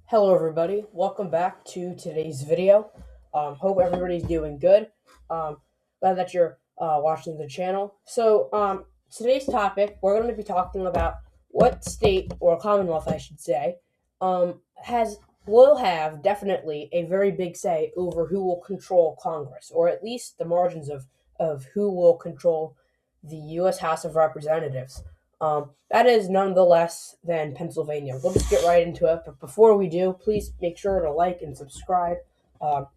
Hello, everybody. Welcome back to today's video. Hope everybody's doing good. Glad that you're watching the channel. Today's topic, we're going to be talking about what state or commonwealth, I should say, has will have definitely a very big say over who will control Congress, or at least the margins of who will control the U.S. House of Representatives. That is none the less than Pennsylvania. We'll just get right into it. But before we do, please make sure to like and subscribe.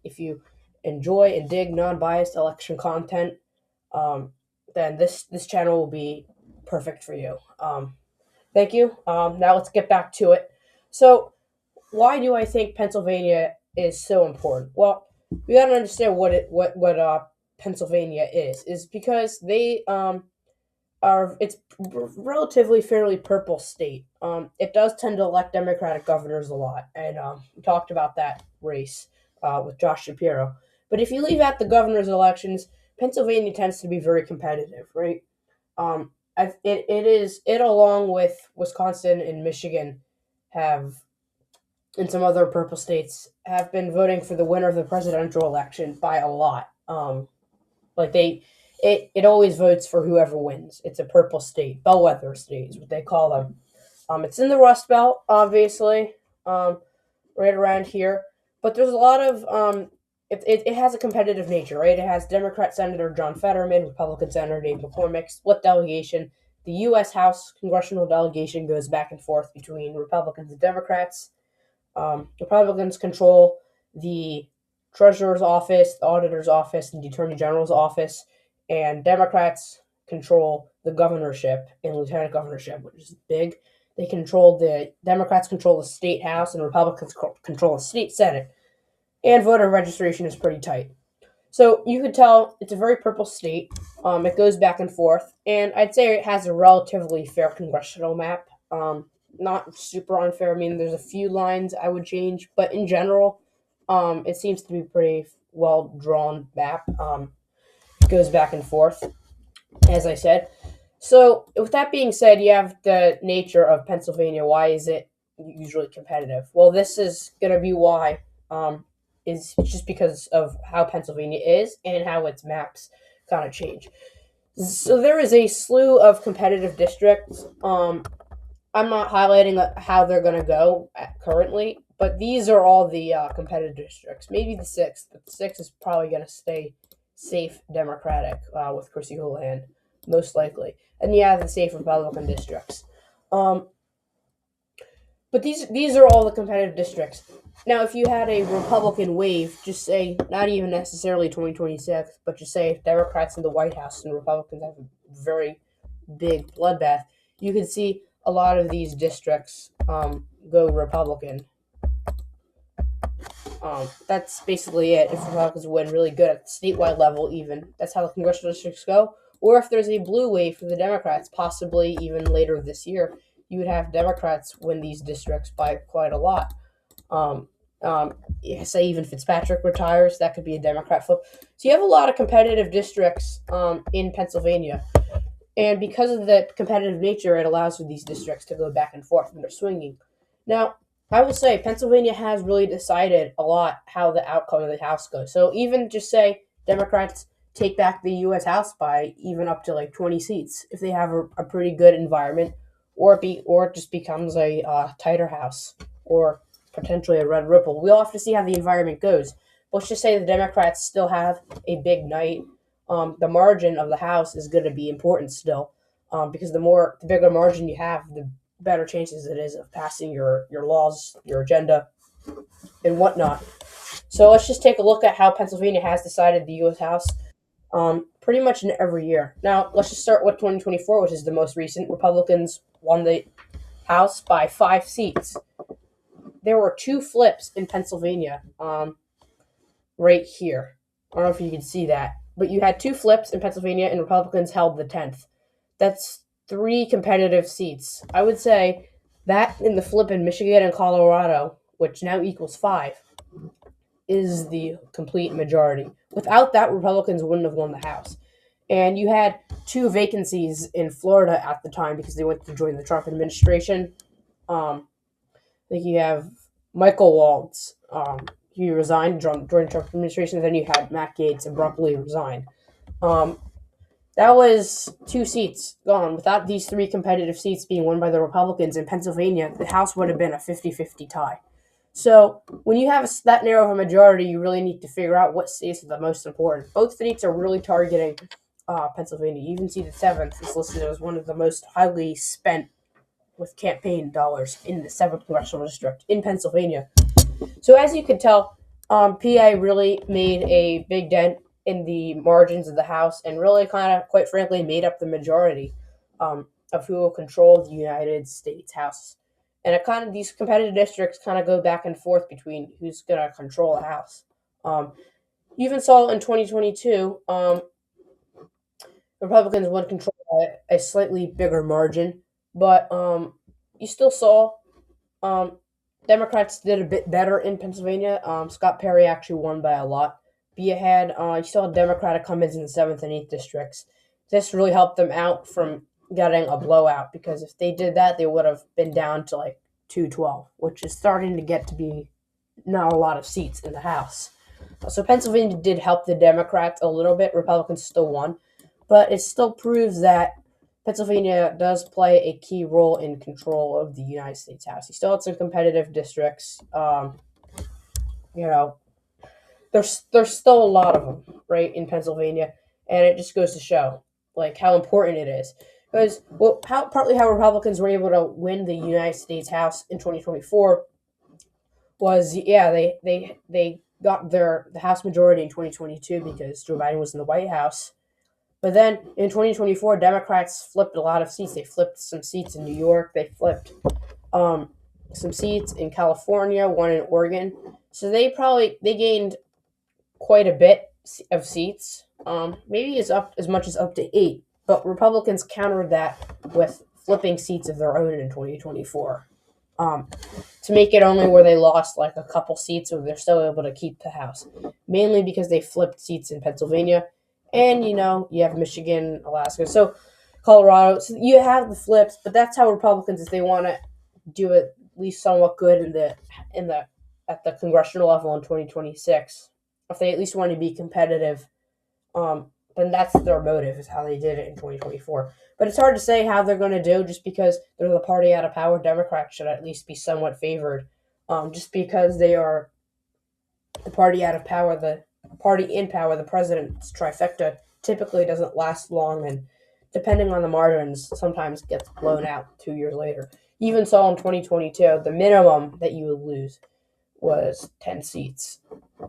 If you enjoy and dig non-biased election content, um, then this channel will be perfect for you. Thank you. Now let's get back to it. So, why do I think Pennsylvania is so important? Well, we got to understand what Pennsylvania is because they it's relatively fairly purple state. It does tend to elect Democratic governors a lot, and we talked about that race with Josh Shapiro. But if you leave out the governor's elections, Pennsylvania tends to be very competitive, right? It along with Wisconsin and Michigan have and some other purple states have been voting for the winner of the presidential election by a lot. Like it always votes for whoever wins. It's a purple state, bellwether state is what they call them. It's in the Rust Belt, obviously, right around here. But there's a lot of it has a competitive nature, right? It has Democrat Senator John Fetterman, Republican Senator Dave McCormick, split delegation. The U.S. House congressional delegation goes back and forth between Republicans and Democrats. Republicans control the treasurer's office, the auditor's office, and the attorney general's office, and Democrats control the governorship and lieutenant governorship, which is big. The Democrats control the state house, and Republicans control the state senate. And voter registration is pretty tight. So you could tell it's a very purple state. It goes back and forth, and I'd say it has a relatively fair congressional map. Not super unfair. I mean, there's a few lines I would change, but in general, it seems to be pretty well drawn map. It goes back and forth, as I said. So, with that being said, you have the nature of Pennsylvania. Why is it usually competitive? Well, this is going to be why. Is just because of how Pennsylvania is and how its maps kind of change. So there is a slew of competitive districts. I'm not highlighting how they're going to go currently, but these are all the competitive districts. Maybe the sixth, but the sixth is probably going to stay safe Democratic with Chrissy Houlihan, most likely. And you have the safe Republican districts. Um, but these are all the competitive districts. Now, if you had a Republican wave, just say, not even necessarily 2026, but just say if Democrats in the White House and Republicans have a very big bloodbath, you can see a lot of these districts go Republican. That's basically it. If Republicans win really good at the statewide level, even that's how the congressional districts go. Or if there's a blue wave for the Democrats, possibly even later this year, you would have Democrats win these districts by quite a lot. Um, Say even Fitzpatrick retires, that could be a Democrat flip. So you have a lot of competitive districts in Pennsylvania. And because of the competitive nature, it allows for these districts to go back and forth when they're swinging. Now, I will say Pennsylvania has really decided a lot how the outcome of the House goes. So even just say Democrats take back the U.S. House by even up to like 20 seats if they have a pretty good environment, or it just becomes a tighter House, or potentially a red ripple. We'll have to see how the environment goes. Let's just say the Democrats still have a big night. The margin of the House is going to be important still, because the bigger margin you have, the better chances it is of passing your laws, your agenda, and whatnot. So let's just take a look at how Pennsylvania has decided the U.S. House, pretty much in every year. Now let's just start with 2024, which is the most recent. Republicans won the House by 5 seats. There were 2 flips in Pennsylvania, right here. I don't know if you can see that, but you had 2 flips in Pennsylvania, and Republicans held the 10th. That's 3 competitive seats. I would say that in the flip in Michigan and Colorado, which now equals 5, is the complete majority. Without that, Republicans wouldn't have won the House. And you had 2 vacancies in Florida at the time because they went to join the Trump administration. I think you have Michael Waltz. He resigned during Trump administration. Then you had Matt Gaetz abruptly resign. Um, that was two seats gone. Without these three competitive seats being won by the Republicans in Pennsylvania, the House would have been a 50-50 tie. So when you have that narrow of a majority, you really need to figure out what states are the most important. Both states are really targeting Pennsylvania. You even see the seventh is listed as one of the most highly spent with campaign dollars in the seventh congressional district in Pennsylvania. So as you can tell, PA really made a big dent in the margins of the House and really kind of, quite frankly, made up the majority of who will control the United States House. And it kind of these competitive districts kind of go back and forth between who's going to control the House. Um, you even saw in 2022, Republicans won control by a slightly bigger margin, but you still saw um, Democrats did a bit better in Pennsylvania. Scott Perry actually won by a lot. But you still had Democratic come-ins in the 7th and 8th districts. This really helped them out from getting a blowout because if they did that, they would have been down to like 212, which is starting to get to be not a lot of seats in the House. So Pennsylvania did help the Democrats a little bit. Republicans still won. But it still proves that Pennsylvania does play a key role in control of the United States House. You still had some competitive districts. You know, there's still a lot of them, right, in Pennsylvania, and it just goes to show like how important it is. Because partly how Republicans were able to win the United States House in 2024 was they got the House majority in 2022 because Joe Biden was in the White House. But then in 2024, Democrats flipped a lot of seats. They flipped some seats in New York. They flipped some seats in California, one in Oregon. So they gained quite a bit of seats. Maybe it's up as much as up to 8. But Republicans countered that with flipping seats of their own in 2024 to make it only where they lost like a couple seats, or they're still able to keep the House. Mainly because they flipped seats in Pennsylvania. And you have Michigan, Alaska, so Colorado. So you have the flips, but that's how Republicans, if they want to do it at least somewhat good in the at the congressional level in 2026, if they at least want to be competitive, then that's their motive, is how they did it in 2024. But it's hard to say how they're going to do just because they're the party out of power. Democrats should at least be somewhat favored, just because they are the party out of power. The party in power, the president's trifecta, typically doesn't last long, and depending on the margins, sometimes gets blown out 2 years later. Even so, in 2022, the minimum that you would lose was 10 seats,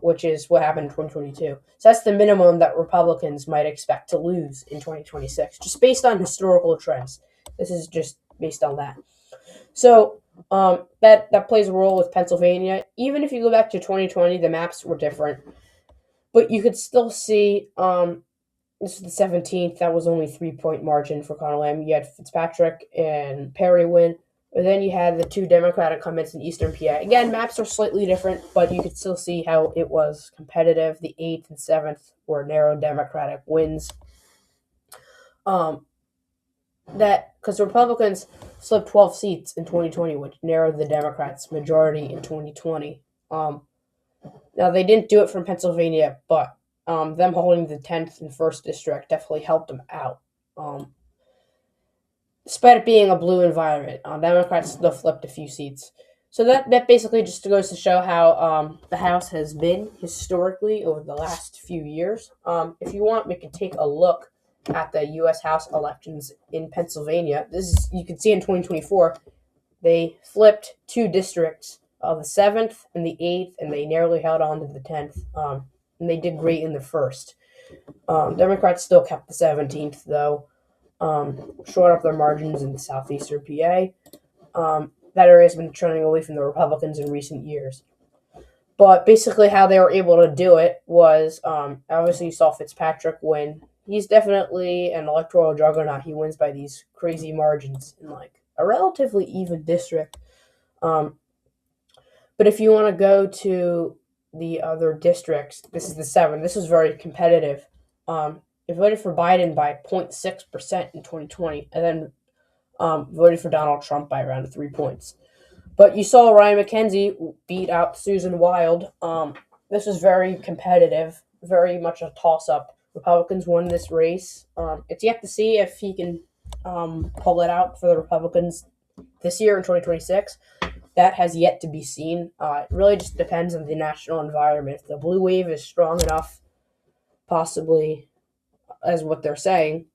which is what happened in 2022. So that's the minimum that Republicans might expect to lose in 2026, just based on historical trends. This is just based on that. So that plays a role with Pennsylvania. Even if you go back to 2020, the maps were different, but you could still see this is the 17th. That was only 3-point margin for Conor Lamb. You had Fitzpatrick and Perry win. And then you had the two Democratic comments in Eastern PA. Again, maps are slightly different, but you could still see how it was competitive. The 8th and 7th were narrow Democratic wins. That because the Republicans slipped 12 seats in 2020, which narrowed the Democrats' majority in 2020. Now, they didn't do it from Pennsylvania, but them holding the 10th and 1st district definitely helped them out. Despite it being a blue environment, Democrats still flipped a few seats. So that basically just goes to show how the House has been historically over the last few years. If you want, we can take a look at the U.S. House elections in Pennsylvania. You can see in 2024, they flipped two districts, the 7th and the 8th, and they narrowly held on to the 10th. And they did great in the 1st. Democrats still kept the 17th, though. Short up their margins in southeastern PA. That area has been trending away from the Republicans in recent years. But basically how they were able to do it was, obviously you saw Fitzpatrick win. He's definitely an electoral juggernaut. He wins by these crazy margins in like a relatively even district. But if you want to go to the other districts, this is the 7th. This was very competitive. They voted for Biden by 0.6% in 2020, and then voted for Donald Trump by around 3 points. But you saw Ryan McKenzie beat out Susan Wild. This was very competitive, very much a toss-up. Republicans won this race. It's yet to see if he can pull it out for the Republicans this year in 2026. That has yet to be seen. It really just depends on the national environment. If the blue wave is strong enough, possibly, as what they're saying,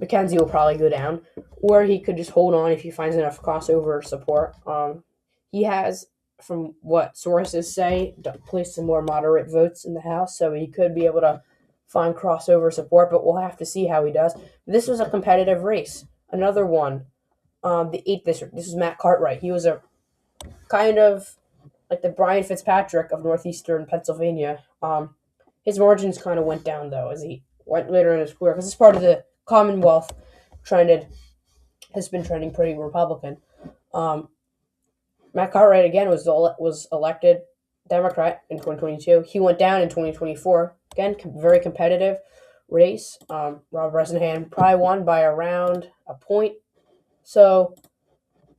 McKenzie will probably go down, or he could just hold on if he finds enough crossover support. He has, from what sources say, placed some more moderate votes in the House, so he could be able to find crossover support, but we'll have to see how he does. This was a competitive race. Another one, the 8th district. This is Matt Cartwright. He was a kind of like the Brian Fitzpatrick of northeastern Pennsylvania. His margins kind of went down, though, as he went later in his career, because it's part of the Commonwealth has been trending pretty Republican. Matt Cartwright again was elected Democrat in 2022. He went down in 2024. Again, very competitive race. Rob Bresnahan probably won by around a point. So,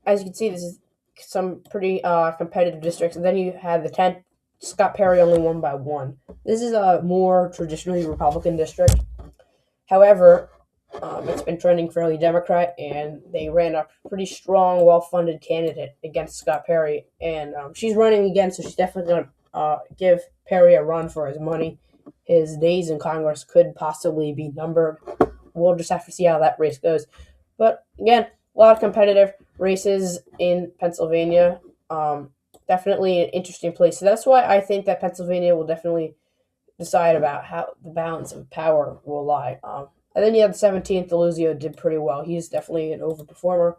as you can see, this is some pretty competitive districts. And then you have the 10th. Scott Perry only won by 1. This is a more traditionally Republican district. However, it's been trending fairly Democrat, and they ran a pretty strong, well-funded candidate against Scott Perry. And she's running again, so she's definitely going to give Perry a run for his money. His days in Congress could possibly be numbered. We'll just have to see how that race goes. But again, a lot of competitive races in Pennsylvania. Definitely an interesting place. So that's why I think that Pennsylvania will definitely decide about how the balance of power will lie. And then you have the 17th. Deluzio did pretty well. He's definitely an overperformer.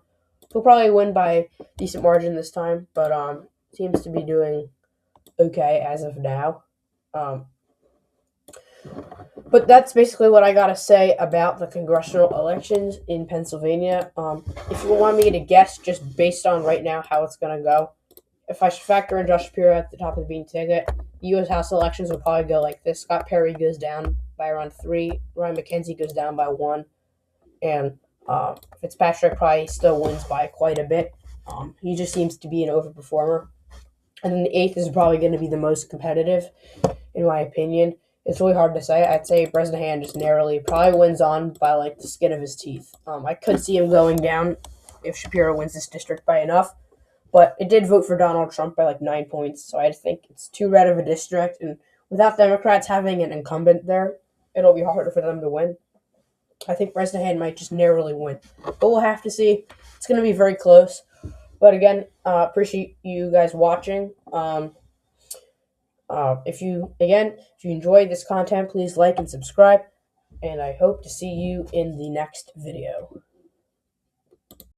He'll probably win by decent margin this time, but seems to be doing okay as of now. But that's basically what I gotta say about the congressional elections in Pennsylvania. If you want me to guess, just based on right now how it's gonna go, if I should factor in Josh Shapiro at the top of the bean ticket, U.S. House elections will probably go like this. Scott Perry goes down by around 3. Ryan McKenzie goes down by 1. And Fitzpatrick probably still wins by quite a bit. He just seems to be an overperformer. And then the 8th is probably going to be the most competitive, in my opinion. It's really hard to say. I'd say Bresnahan just narrowly probably wins on by like the skin of his teeth. I could see him going down if Shapiro wins this district by enough. But it did vote for Donald Trump by like 9 points, so I think it's too red of a district. And without Democrats having an incumbent there, it'll be harder for them to win. I think Bresnahan might just narrowly win. But we'll have to see. It's going to be very close. But again, appreciate you guys watching. If you enjoy this content, please like and subscribe. And I hope to see you in the next video.